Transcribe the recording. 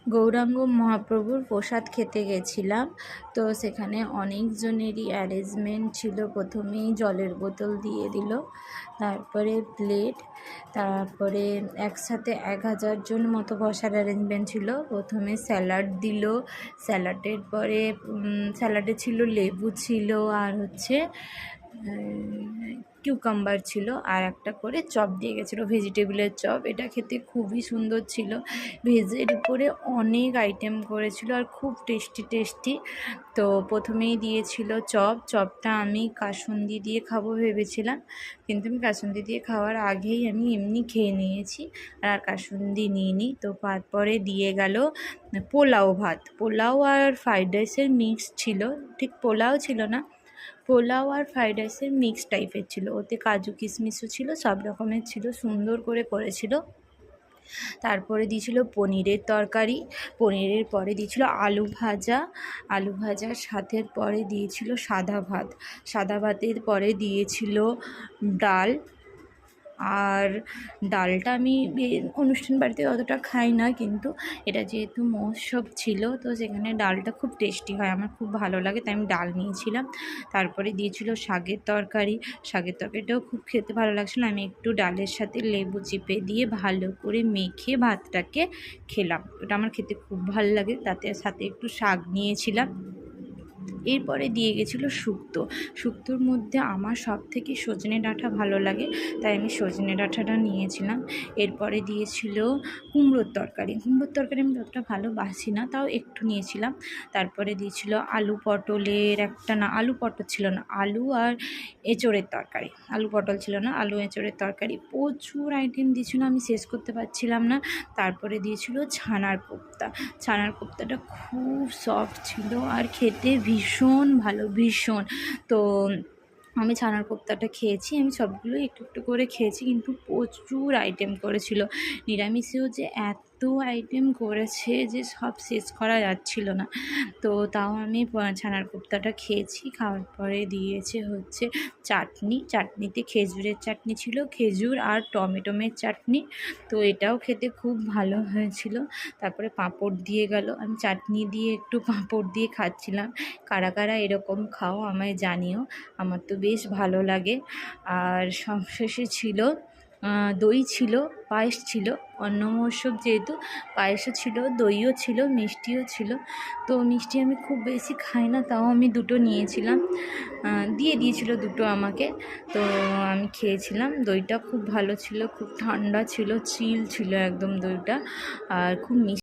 গৌরাঙ্গ মহাপ্রভুর প্রসাদ খেতে গেছিলাম। তো সেখানে অনেকজনেরই অ্যারেঞ্জমেন্ট ছিল। প্রথমেই জলের বোতল দিয়ে দিল, তারপরে প্লেট, তারপরে একসাথে 1000 জন মতো বসার অ্যারেঞ্জমেন্ট ছিল। প্রথমে স্যালাড দিল, স্যালাডের পরে স্যালাডে ছিল লেবু ছিল, আর হচ্ছে কিউকাম্বার ছিল, আর একটা করে চপ দিয়ে গেছিলো, ভেজিটেবলের চপ। এটা খেতে খুবই সুন্দর ছিল। ভেজের উপরে অনেক আইটেম করেছিল আর খুব টেস্টি। তো প্রথমেই দিয়েছিল চপটা আমি কাসুন্দি দিয়ে খাবো ভেবেছিলাম, কিন্তু আমি কাসুন্দি দিয়ে খাওয়ার আগেই আমি এমনি খেয়ে নিয়েছি আর কাসুন্দি নিইনি। তো তারপরে দিয়ে গেল পোলাও ভাত, পোলাও আর ফ্রাইড রাইসের মিক্স ছিল, ঠিক পোলাও ছিল না, পোলাও আর ফ্রাইড রাইসের মিক্স টাইপের ছিল। ওতে কাজু কিশমিশও ছিল, সব রকমের ছিল, সুন্দর করে করেছিল। তারপরে দিয়েছিল পনিরের তরকারি, পনিরের পরে দিয়েছিল আলু ভাজার সাথে পরে দিয়েছিল সাদা ভাতের পরে দিয়েছিল ডাল। আর ডালটা আমি অনুষ্ঠান বাড়িতে অতটা খাই না, কিন্তু এটা যেহেতু মহোৎসব ছিল তো সেখানে ডালটা খুব টেস্টি হয়, আমার খুব ভালো লাগে, তাই আমি ডাল নিয়েছিলাম। তারপরে দিয়েছিল শাকের তরকারিটাও খুব খেতে ভালো লাগছিলো। আমি একটু ডালের সাথে লেবু চিপে দিয়ে ভালো করে মেখে ভাতটাকে খেলাম, ওটা আমার খেতে খুব ভালো লাগে। তাতে সাথে একটু শাক নিয়েছিলাম। এরপরে দিয়ে গেছিলো শুক্তোর মধ্যে আমার সব থেকে সজনে ডাঁটা ভালো লাগে, তাই আমি সজনে ডাঁটাটা নিয়েছিলাম। এরপরে দিয়েছিল কুমড়োর তরকারি আমি ততটা ভালোবাসি না, তাও একটু নিয়েছিলাম। তারপরে দিয়েছিল আলু পটল ছিল না, আলু আর এঁচোড়ের তরকারি, আলু পটল ছিল না, আলু এঁচোড়ের তরকারি। প্রচুর আইটেম দিয়েছিল, আমি শেষ করতে পারছিলাম না। তারপরে দিয়েছিল ছানার কোপ্তাটা খুব সফট ছিল আর খেতে ভীষণ ভালো। তো আমি ছানার কোপ্তাটা খেয়েছি, আমি সবগুলোই একটু করে খেয়েছি, কিন্তু প্রচুর আইটেম করেছিল। নিরামিষেও যে এত আইটেম করেছে যে সব শেষ করা যাচ্ছিল না। তো তাও আমি ছানার কোপ্তাটা খেয়েছি। খাওয়ার পরে দিয়েছে হচ্ছে চাটনিতে খেজুরের চাটনি ছিল, খেজুর আর টমেটোমের চাটনি, তো এটাও খেতে খুব ভালো হয়েছিল। তারপরে পাঁপড় দিয়ে গেল, আমি চাটনি দিয়ে একটু পাঁপড় দিয়ে খাচ্ছিলাম। কারা কারা এরকম খাও আমায় জানিও, আমার তো বেশ ভালো লাগে। আর সবশেষে ছিল দই ছিল, পায়েস ছিল, অন্ন মহোৎসব যেহেতু পায়েসও ছিল, দইও ছিল, মিষ্টিও ছিল। তো মিষ্টি আমি খুব বেশি খাই না, তাও আমি 2টো নিয়েছিলাম, দিয়ে দিয়েছিল 2টো আমাকে, তো আমি খেয়েছিলাম। দইটা খুব ভালো ছিল, খুব ঠান্ডা ছিল, চিল ছিল একদম দইটা, আর খুব মিষ্টি।